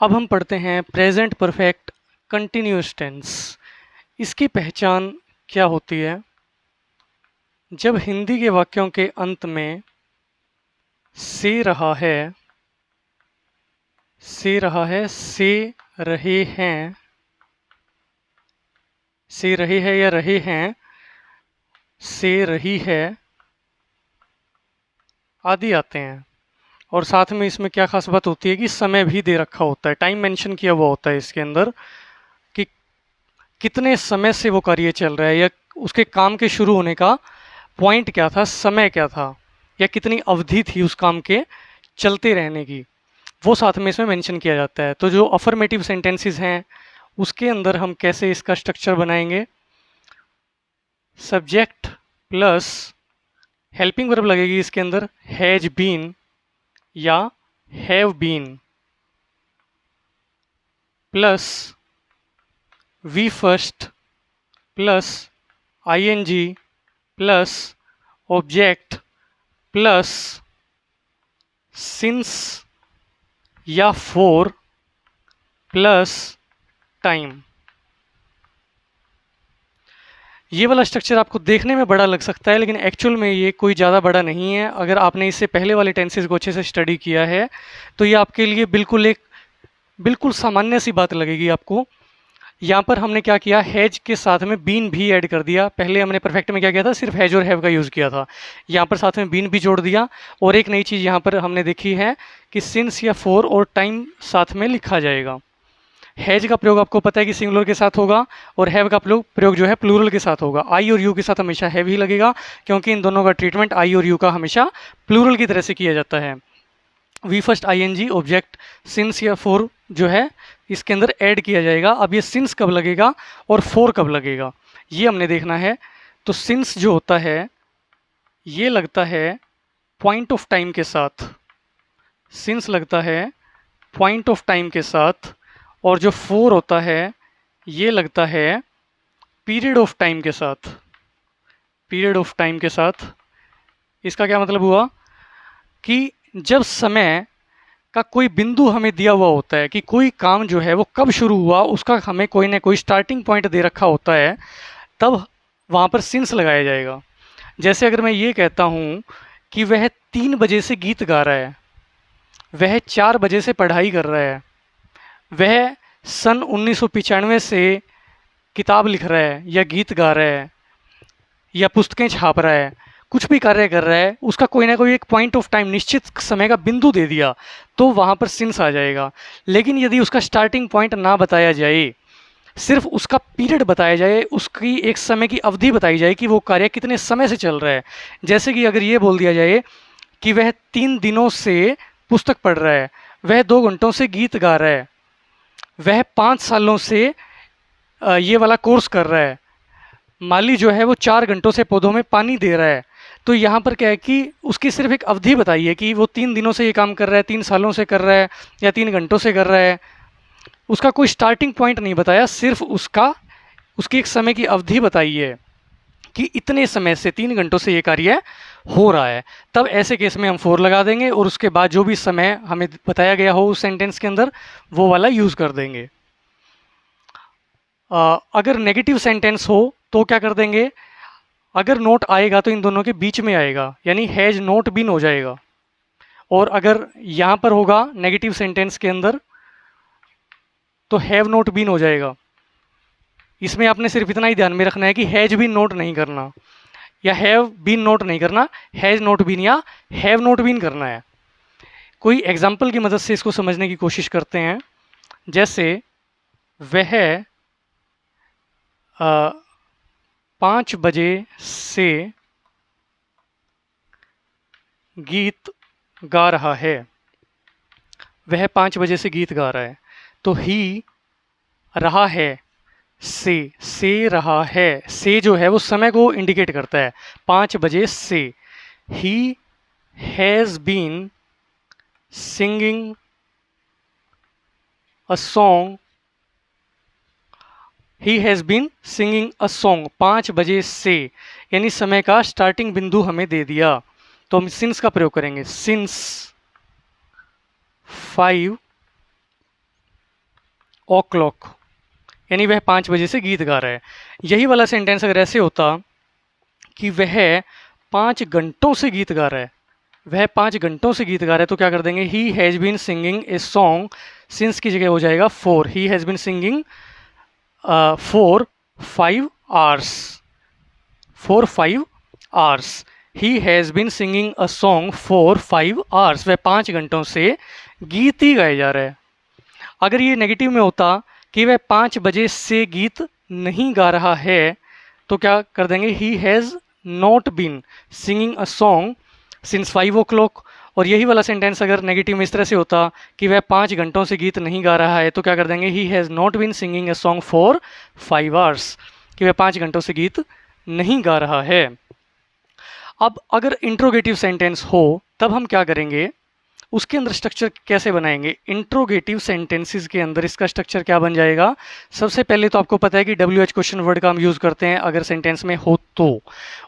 अब हम पढ़ते हैं प्रेजेंट परफेक्ट कंटिन्यूअस टेंस। इसकी पहचान क्या होती है? जब हिंदी के वाक्यों के अंत में से रहा है, से रहा है, से रहे हैं, से रहे हैं या रहे हैं, से रही है आदि आते हैं। और साथ में इसमें क्या खास बात होती है कि समय भी दे रखा होता है, टाइम मेंशन किया हुआ होता है इसके अंदर कि कितने समय से वो कार्य चल रहा है या उसके काम के शुरू होने का पॉइंट क्या था, समय क्या था, या कितनी अवधि थी उस काम के चलते रहने की, वो साथ में इसमें मेंशन किया जाता है। तो जो अफर्मेटिव सेंटेंसेस हैं उसके अंदर हम कैसे इसका स्ट्रक्चर बनाएंगे? सब्जेक्ट प्लस हेल्पिंग वर्ब लगेगी इसके अंदर, हैज बीन या have been, plus V first plus ING plus object plus since या फोर प्लस टाइम। ये वाला स्ट्रक्चर आपको देखने में बड़ा लग सकता है, लेकिन एक्चुअल में ये कोई ज़्यादा बड़ा नहीं है। अगर आपने इससे पहले वाले टेंसेस को अच्छे से स्टडी किया है तो ये आपके लिए बिल्कुल सामान्य सी बात लगेगी आपको। यहाँ पर हमने क्या किया, हैज के साथ में बीन भी ऐड कर दिया। पहले हमने परफेक्ट में क्या किया था, सिर्फ हैज और हैव का यूज़ किया था। यहाँ पर साथ में बीन भी जोड़ दिया। और एक नई चीज़ यहाँ पर हमने देखी है कि सिंस या फोर और टाइम साथ में लिखा जाएगा। हैज का प्रयोग आपको पता है कि सिंगुलर के साथ होगा और हैव का प्रयोग जो है प्लूरल के साथ होगा। आई और यू के साथ हमेशा हैव ही लगेगा, क्योंकि इन दोनों का ट्रीटमेंट आई और यू का हमेशा प्लूरल की तरह से किया जाता है। V first ING object since या फोर जो है इसके अंदर ऐड किया जाएगा। अब ये सिंस कब लगेगा और फोर कब लगेगा ये हमने देखना है। तो सिंस जो होता है ये लगता है पॉइंट ऑफ टाइम के साथ, सिंस लगता है पॉइंट ऑफ टाइम के साथ, और जो फोर होता है ये लगता है पीरियड ऑफ टाइम के साथ, पीरियड ऑफ टाइम के साथ। इसका क्या मतलब हुआ कि जब समय का कोई बिंदु हमें दिया हुआ होता है कि कोई काम जो है वो कब शुरू हुआ, उसका हमें कोई ना कोई स्टार्टिंग पॉइंट दे रखा होता है, तब वहाँ पर सिंस लगाया जाएगा। जैसे अगर मैं ये कहता हूँ कि वह 3 बजे से गीत गा रहा है, वह 4 बजे से पढ़ाई कर रहा है, वह सन 1995 से किताब लिख रहा है या गीत गा रहा है या पुस्तकें छाप रहा है, कुछ भी कार्य कर रहा है, उसका कोई ना कोई एक पॉइंट ऑफ टाइम, निश्चित समय का बिंदु दे दिया, तो वहाँ पर सिंस आ जाएगा। लेकिन यदि उसका स्टार्टिंग पॉइंट ना बताया जाए, सिर्फ उसका पीरियड बताया जाए, उसकी एक समय की अवधि बताई जाए कि वो कार्य कितने समय से चल रहा है, जैसे कि अगर ये बोल दिया जाए कि वह 3 दिनों से पुस्तक पढ़ रहा है, वह 2 घंटों से गीत गा रहा है, वह 5 सालों से ये वाला कोर्स कर रहा है, माली जो है वो 4 घंटों से पौधों में पानी दे रहा है, तो यहाँ पर क्या है कि उसकी सिर्फ एक अवधि बताइए कि वो 3 दिनों से ये काम कर रहा है, 3 सालों से कर रहा है या 3 घंटों से कर रहा है। उसका कोई स्टार्टिंग पॉइंट नहीं बताया, सिर्फ उसकी एक समय की अवधि बताई है कि इतने समय से 3 घंटों से ये कार्य हो रहा है। तब ऐसे केस में हम फोर लगा देंगे और उसके बाद जो भी समय हमें बताया गया हो उस सेंटेंस के अंदर वो वाला यूज़ कर देंगे। अगर नेगेटिव सेंटेंस हो तो क्या कर देंगे, अगर नोट आएगा तो इन दोनों के बीच में आएगा, यानी हैज नोट बीन हो जाएगा। और अगर यहाँ पर होगा नेगेटिव सेंटेंस के अंदर तो हैव नोट बीन हो जाएगा। इसमें आपने सिर्फ इतना ही ध्यान में रखना है कि हैज बीन नोट नहीं करना या हैव बीन नोट नहीं करना, हैज नोट बीन या हैव नोट बीन करना है। कोई एग्जाम्पल की मदद से इसको समझने की कोशिश करते हैं। जैसे वह 5 बजे से गीत गा रहा है, वह 5 बजे से गीत गा रहा है, तो ही रहा है से रहा है, से जो है वो समय को इंडिकेट करता है। 5 बजे से he has been singing a song, he has been singing a song 5 बजे से, यानी समय का स्टार्टिंग बिंदु हमें दे दिया। तो हम सिंस का प्रयोग करेंगे, सिंस 5 ओ क्लॉक, यानी वह 5 बजे से गीत गा रहा है। यही वाला सेंटेंस अगर ऐसे होता कि वह 5 घंटों से गीत गा रहा है, वह 5 घंटों से गीत गा रहा है, तो क्या कर देंगे, he has been singing a song, since की जगह हो जाएगा for, he has been singing for 5 hours, for 5 hours, he has been singing a song for 5 hours, वह 5 घंटों से गीत ही गाया जा रहा है। अगर ये नेगेटिव में होता कि वह 5 बजे से गीत नहीं गा रहा है, तो क्या कर देंगे, he has not been singing a song since 5 o'clock। और यही वाला सेंटेंस अगर नेगेटिव में इस तरह से होता कि वह 5 घंटों से गीत नहीं गा रहा है, तो क्या कर देंगे, he has not been singing a song for 5 hours, कि वह 5 घंटों से गीत नहीं गा रहा है। अब अगर इंट्रोगेटिव सेंटेंस हो तब हम क्या करेंगे, उसके अंदर स्ट्रक्चर कैसे बनाएंगे। इंट्रोगेटिव सेंटेंसेस के अंदर इसका स्ट्रक्चर क्या बन जाएगा, सबसे पहले तो आपको पता है कि WH क्वेश्चन वर्ड का हम यूज़ करते हैं अगर सेंटेंस में हो तो।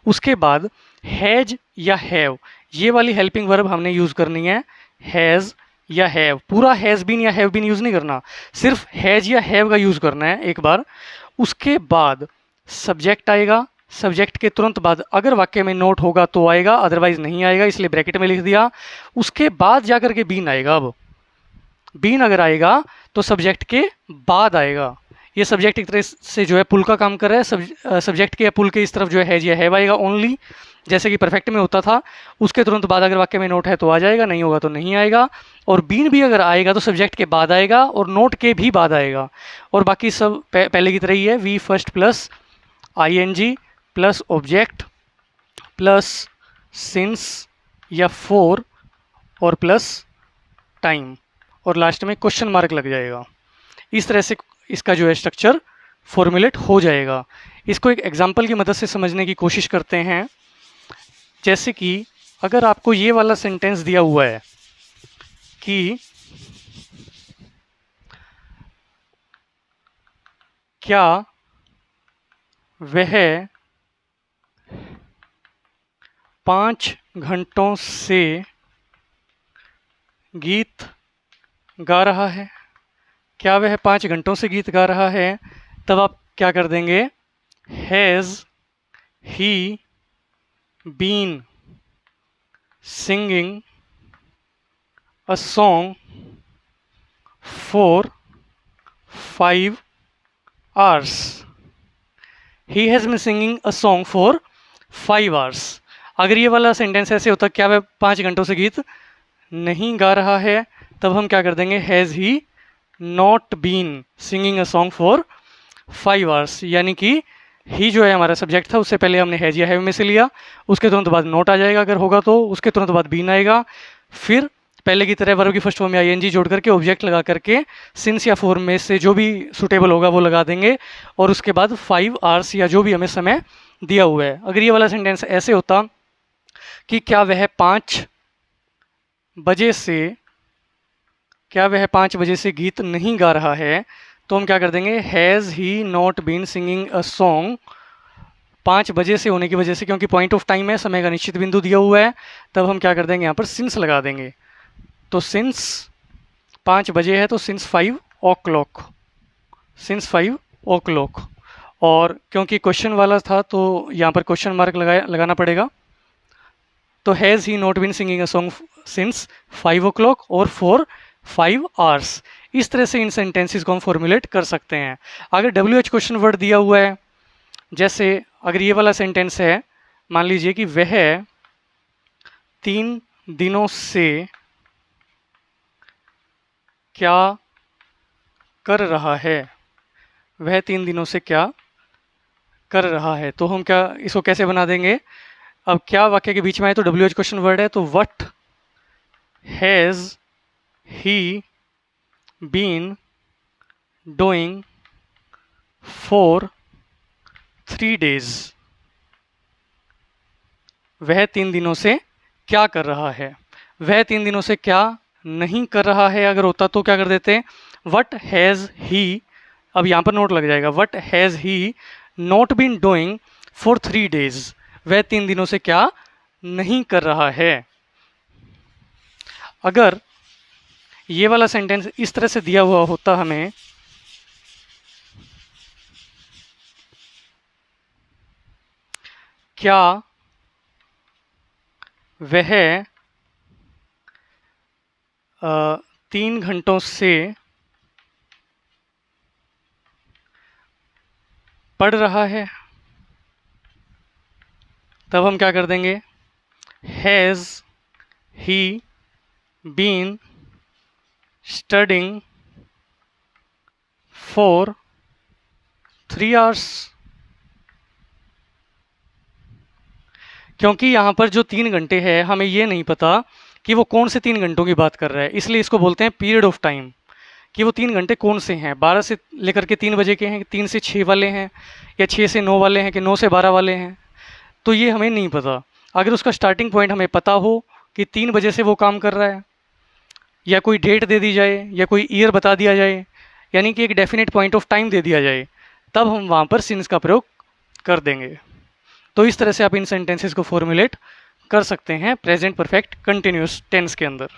उसके बाद हैज या हैव, ये वाली हेल्पिंग वर्ब हमने यूज़ करनी है, हैज़ या हैव। पूरा हैज़ बीन या हैव बीन यूज़ नहीं करना, सिर्फ हैज या हैव का यूज़ करना है एक बार। उसके बाद सब्जेक्ट आएगा, सब्जेक्ट के तुरंत बाद अगर वाक्य में नोट होगा तो आएगा, अदरवाइज नहीं आएगा, इसलिए ब्रैकेट में लिख दिया। उसके बाद जाकर के बीन आएगा। अब बीन अगर आएगा तो सब्जेक्ट के बाद आएगा। ये सब्जेक्ट एक तरह से जो है पुल का काम कर रहा है, सब्जेक्ट के या पुल के इस तरफ जो है हैव आएगा ओनली, जैसे कि परफेक्ट में होता था। उसके तुरंत बाद अगर वाक्य में नोट है तो आ जाएगा, नहीं होगा तो नहीं आएगा। और बीन भी अगर आएगा तो सब्जेक्ट के बाद आएगा और नोट के भी बाद आएगा। और बाकी सब पहले की तरह ही है, V first plus ING plus object plus since या फॉर और प्लस टाइम, और लास्ट में क्वेश्चन मार्क लग जाएगा। इस तरह से इसका जो है स्ट्रक्चर फॉर्मुलेट हो जाएगा। इसको एक एग्जांपल की मदद से समझने की कोशिश करते हैं। जैसे कि अगर आपको ये वाला सेंटेंस दिया हुआ है कि क्या वह 5 घंटों से गीत गा रहा है, क्या वह 5 घंटों से गीत गा रहा है, तब आप क्या कर देंगे, has he been singing a song for 5 hours, he has been singing a song for 5 hours। अगर ये वाला सेंटेंस ऐसे होता क्या वह 5 घंटों से गीत नहीं गा रहा है, तब हम क्या कर देंगे, has he not been singing a song for 5 hours। यानी कि ही जो है हमारा सब्जेक्ट था, उससे पहले हमने हैज़ या हैव में से लिया, उसके तुरंत बाद नोट आ जाएगा अगर होगा तो, उसके तुरंत बाद बीन आएगा, फिर पहले की तरह वर्ब की फर्स्ट फॉर्म में ING जोड़ करके ऑब्जेक्ट लगा करके सिंस या फॉर में से जो भी सुटेबल होगा वो लगा देंगे, और उसके बाद 5 hours या जो भी हमें समय दिया हुआ है। अगर ये वाला सेंटेंस ऐसे होता कि क्या वह 5 बजे से गीत नहीं गा रहा है, तो हम क्या कर देंगे, has he not been singing a song. 5 बजे से होने की वजह से, क्योंकि पॉइंट ऑफ टाइम है, समय का निश्चित बिंदु दिया हुआ है, तब हम क्या कर देंगे, यहाँ पर सिंस लगा देंगे। तो सिंस 5 बजे है तो सिंस 5 o'clock, सिंस 5 o'clock। और क्योंकि क्वेश्चन वाला था तो यहाँ पर क्वेश्चन मार्क लगाना पड़ेगा। तो has he not been singing a song since 5 o'clock और फॉर 5 hours। इस तरह से इन सेंटेंसेस को हम फॉर्मुलेट कर सकते हैं। अगर WH क्वेश्चन वर्ड दिया हुआ है, जैसे अगर ये वाला सेंटेंस है, मान लीजिए कि वह 3 दिनों से क्या कर रहा है, वह 3 दिनों से क्या कर रहा है, तो हम क्या इसको कैसे बना देंगे। अब क्या वाक्य के बीच में आए तो WH क्वेश्चन वर्ड है, तो what has he been doing for 3 days, वह 3 दिनों से क्या कर रहा है। वह 3 दिनों से क्या नहीं कर रहा है अगर होता तो क्या कर देते, व्हाट हैज़ ही, अब यहाँ पर नोट लग जाएगा, what has he not been doing for 3 days, वह 3 दिनों से क्या नहीं कर रहा है। अगर ये वाला सेंटेंस इस तरह से दिया हुआ होता हमें क्या वह 3 घंटों से पढ़ रहा है, तब हम क्या कर देंगे, has he been studying for 3 hours. क्योंकि यहाँ पर जो 3 घंटे है हमें ये नहीं पता कि वो कौन से 3 घंटों की बात कर रहा है, इसलिए इसको बोलते हैं पीरियड ऑफ टाइम, कि वो 3 घंटे कौन से हैं, 12 से लेकर के 3 बजे के हैं, 3 से 6 वाले हैं, या 6 से 9 वाले हैं, कि 9 से 12 वाले हैं, तो ये हमें नहीं पता। अगर उसका स्टार्टिंग पॉइंट हमें पता हो कि 3 बजे से वो काम कर रहा है, या कोई डेट दे दी जाए, या कोई ईयर बता दिया जाए, यानी कि एक डेफिनेट पॉइंट ऑफ टाइम दे दिया जाए, तब हम वहाँ पर सिंस का प्रयोग कर देंगे। तो इस तरह से आप इन सेंटेंसेस को फॉर्मुलेट कर सकते हैं प्रेजेंट परफेक्ट कंटिन्यूस टेंस के अंदर।